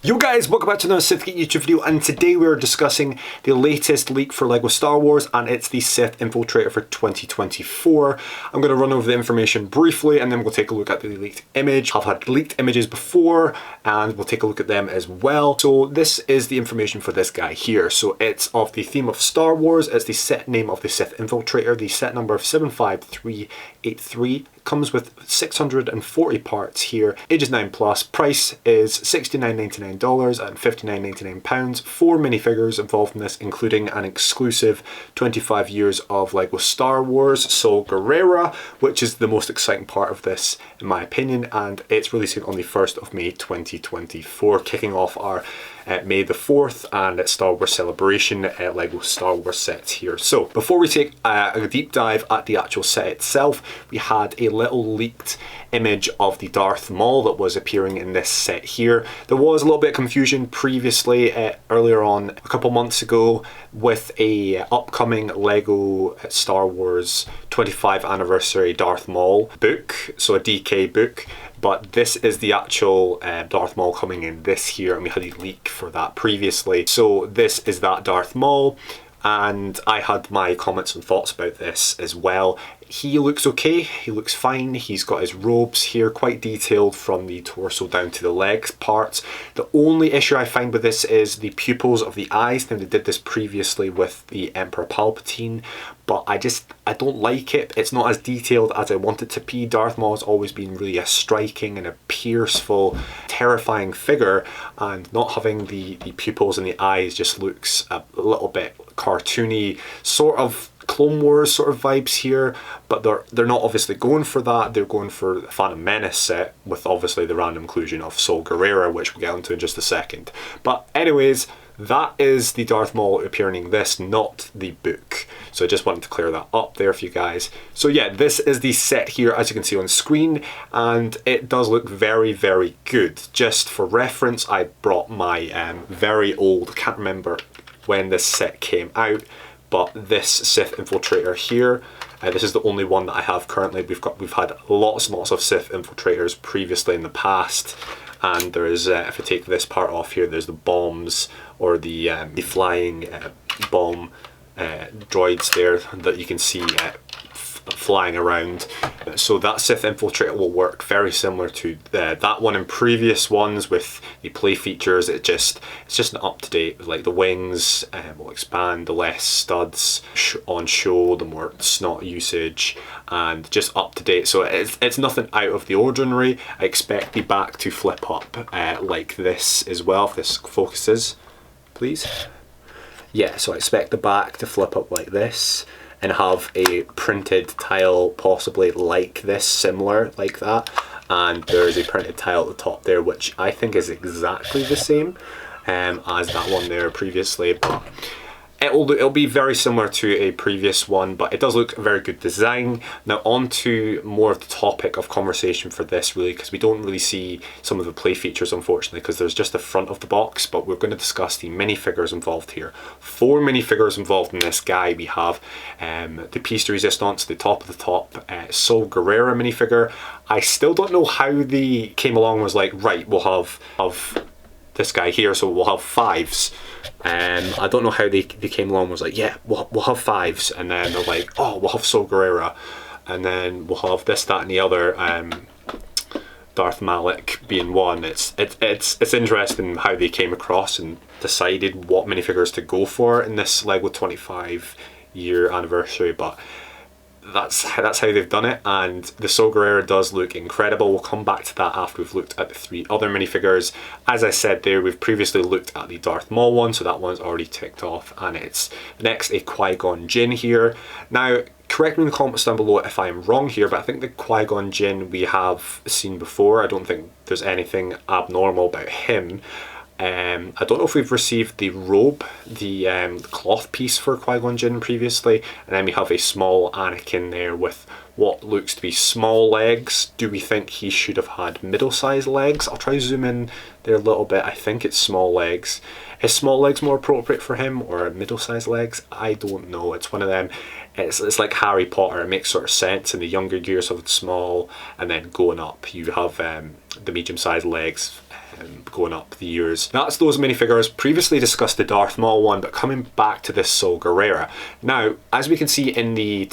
Yo guys, welcome back to another SithGeek YouTube video, and today we're discussing the latest leak for LEGO Star Wars, and it's the Sith Infiltrator for 2024. I'm going to run over the information briefly and then we'll take a look at the leaked image. I've had leaked images before and we'll take a look at them as well. So this is the information for this guy here. So it's of the theme of Star Wars, it's the set name of the Sith Infiltrator, the set number of 75383. Comes with 640 parts here, ages 9+, price is $69.99 and £59.99. 4 minifigures involved in this, including an exclusive 25 years of LEGO Star Wars Saw Gerrera, which is the most exciting part of this in my opinion, and it's releasing on the 1st of May 2024, kicking off our May the 4th and Star Wars Celebration LEGO Star Wars sets here. So before we take a deep dive at the actual set itself, we had a little leaked image of the Darth Maul that was appearing in this set here. There was a little bit of confusion previously, earlier on a couple months ago, with a upcoming LEGO Star Wars 25th anniversary Darth Maul book, so a DK book. But this is the actual Darth Maul coming in this here, and we had a leak for that previously. So this is that Darth Maul, and I had my comments and thoughts about this as well. He looks okay, he looks fine, he's got his robes here, quite detailed from the torso down to the legs parts. The only issue I find with this is the pupils of the eyes. Now they did this previously with the Emperor Palpatine, but I don't like it. It's not as detailed as I want it to be. Darth Maul has always been really a striking and a pierceful, terrifying figure, and not having the pupils in the eyes just looks a little bit cartoony, sort of Clone Wars sort of vibes here, but they're not obviously going for that. They're going for the Phantom Menace set with obviously the random inclusion of Saw Gerrera, which we'll get onto in just a second. But anyways, that is the Darth Maul appearing in this, not the book. So I just wanted to clear that up there for you guys. So yeah, this is the set here as you can see on screen, and it does look very, very good. Just for reference, I brought my very old, can't remember when this set came out, but this Sith Infiltrator here, this is the only one that I have currently. We've had lots and lots of Sith Infiltrators previously in the past, and there is, if I take this part off here, there's the bombs, or the flying bomb droids there that you can see flying around. So that Sith Infiltrator will work very similar to that one in previous ones with the play features. It's just an up-to-date, like the wings will expand, the less studs on show, the more snot usage, and just up-to-date. So it's nothing out of the ordinary. I expect the back to flip up like this as well, if this focuses, please. Yeah, so I expect the back to flip up like this and have a printed tile possibly like this, similar like that, and there's a printed tile at the top there which I think is exactly the same as that one there previously, but it'll be very similar to a previous one, but it does look a very good design. Now on to more of the topic of conversation for this, really, because we don't really see some of the play features unfortunately, because there's just the front of the box, but we're going to discuss the minifigures involved here. 4 minifigures involved in this guy. We have the piece de resistance, the top of the top, Saw Gerrera minifigure. I still don't know how they came along, was like, right, we'll have this guy here, so we'll have 5s. I don't know how they came along, was like, yeah, we'll have 5s, and then they're like, oh, we'll have Saw Gerrera, and then we'll have this, that, and the other, Darth Malak being one. It's interesting how they came across and decided what minifigures to go for in this LEGO 25-year anniversary, but that's how they've done it, and the Saw Gerrera does look incredible. We'll come back to that after we've looked at the 3 other minifigures. As I said there, we've previously looked at the Darth Maul one, so that one's already ticked off, and it's next a Qui-Gon Jinn here. Now, correct me in the comments down below if I'm wrong here, but I think the Qui-Gon Jinn we have seen before. I don't think there's anything abnormal about him. I don't know if we've received the robe, the cloth piece for Qui-Gon Jinn previously, and then we have a small Anakin there with what looks to be small legs. Do we think he should have had middle-sized legs? I'll try to zoom in there a little bit. I think it's small legs. Is small legs more appropriate for him, or middle-sized legs? I don't know. It's one of them. It's like Harry Potter. It makes sort of sense in the younger years of small, and then going up you have the medium-sized legs going up the years. That's those minifigures. Previously discussed the Darth Maul one, but coming back to this Saw Gerrera. Now, as we can see in the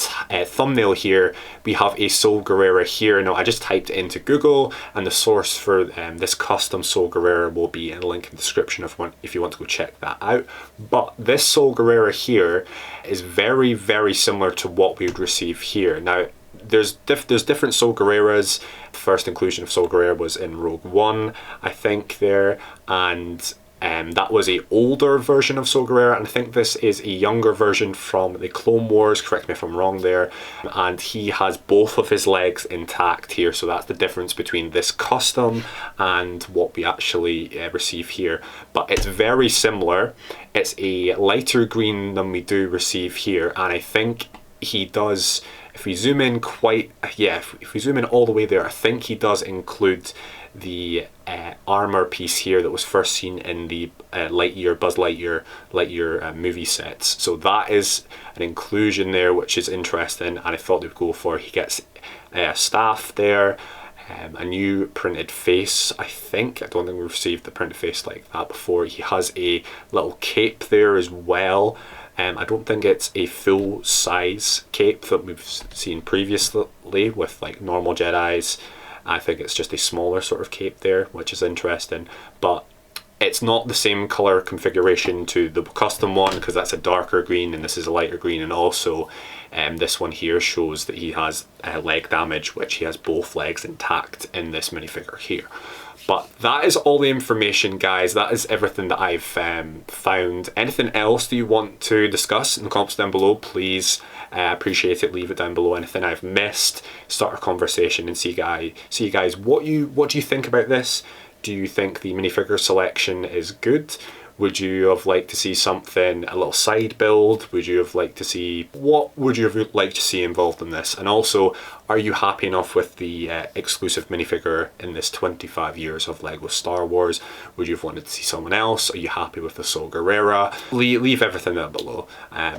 thumbnail here, we have a Saw Gerrera here. Now, I just typed it into Google, and the source for this custom Saw Gerrera will be in the link in the description if you want to go check that out. But this Saw Gerrera here is very, very similar to what we would receive here. Now, there's different Saw Gerreras. The first inclusion of Saw Gerrera was in Rogue One, I think there, and that was a older version of Saw Gerrera, and I think this is a younger version from the Clone Wars, correct me if I'm wrong there, and he has both of his legs intact here, so that's the difference between this custom and what we actually receive here. But it's very similar. It's a lighter green than we do receive here, and I think he does, if we zoom in if we zoom in all the way there, I think he does include the armor piece here that was first seen in the Buzz Lightyear movie sets. So that is an inclusion there, which is interesting, and I thought they'd go for. He gets a staff there, a new printed face, I think. I don't think we've received the printed face like that before. He has a little cape there as well. I don't think it's a full size cape that we've seen previously with like normal Jedis. I think it's just a smaller sort of cape there, which is interesting, but it's not the same color configuration to the custom one, because that's a darker green and this is a lighter green, and also this one here shows that he has leg damage, which he has both legs intact in this minifigure here. But that is all the information, guys. That is everything that I've found. Anything else that you want to discuss in the comments down below, please, appreciate it. Leave it down below. Anything I've missed, start a conversation and see you guys what do you think about this? Do you think the minifigure selection is good? Would you have liked to see something, a little side build? Would you have liked to see, what would you have liked to see involved in this? And also, are you happy enough with the exclusive minifigure in this 25 years of LEGO Star Wars? Would you have wanted to see someone else? Are you happy with the Saw Gerrera? Leave everything down below.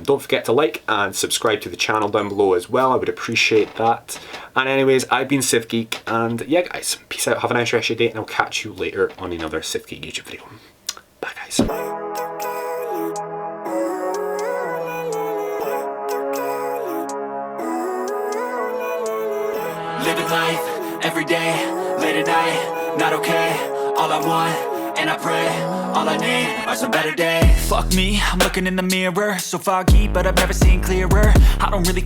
Don't forget to like and subscribe to the channel down below as well. I would appreciate that. And anyways, I've been SithGeek, and yeah guys, peace out, have a nice rest of your day, and I'll catch you later on another SithGeek YouTube video. Bye guys. Living life, every day, late at night, not okay. All I want, and I pray, all I need are some better days. Fuck me, I'm looking in the mirror, so foggy, but I've never seen clearer. I don't really think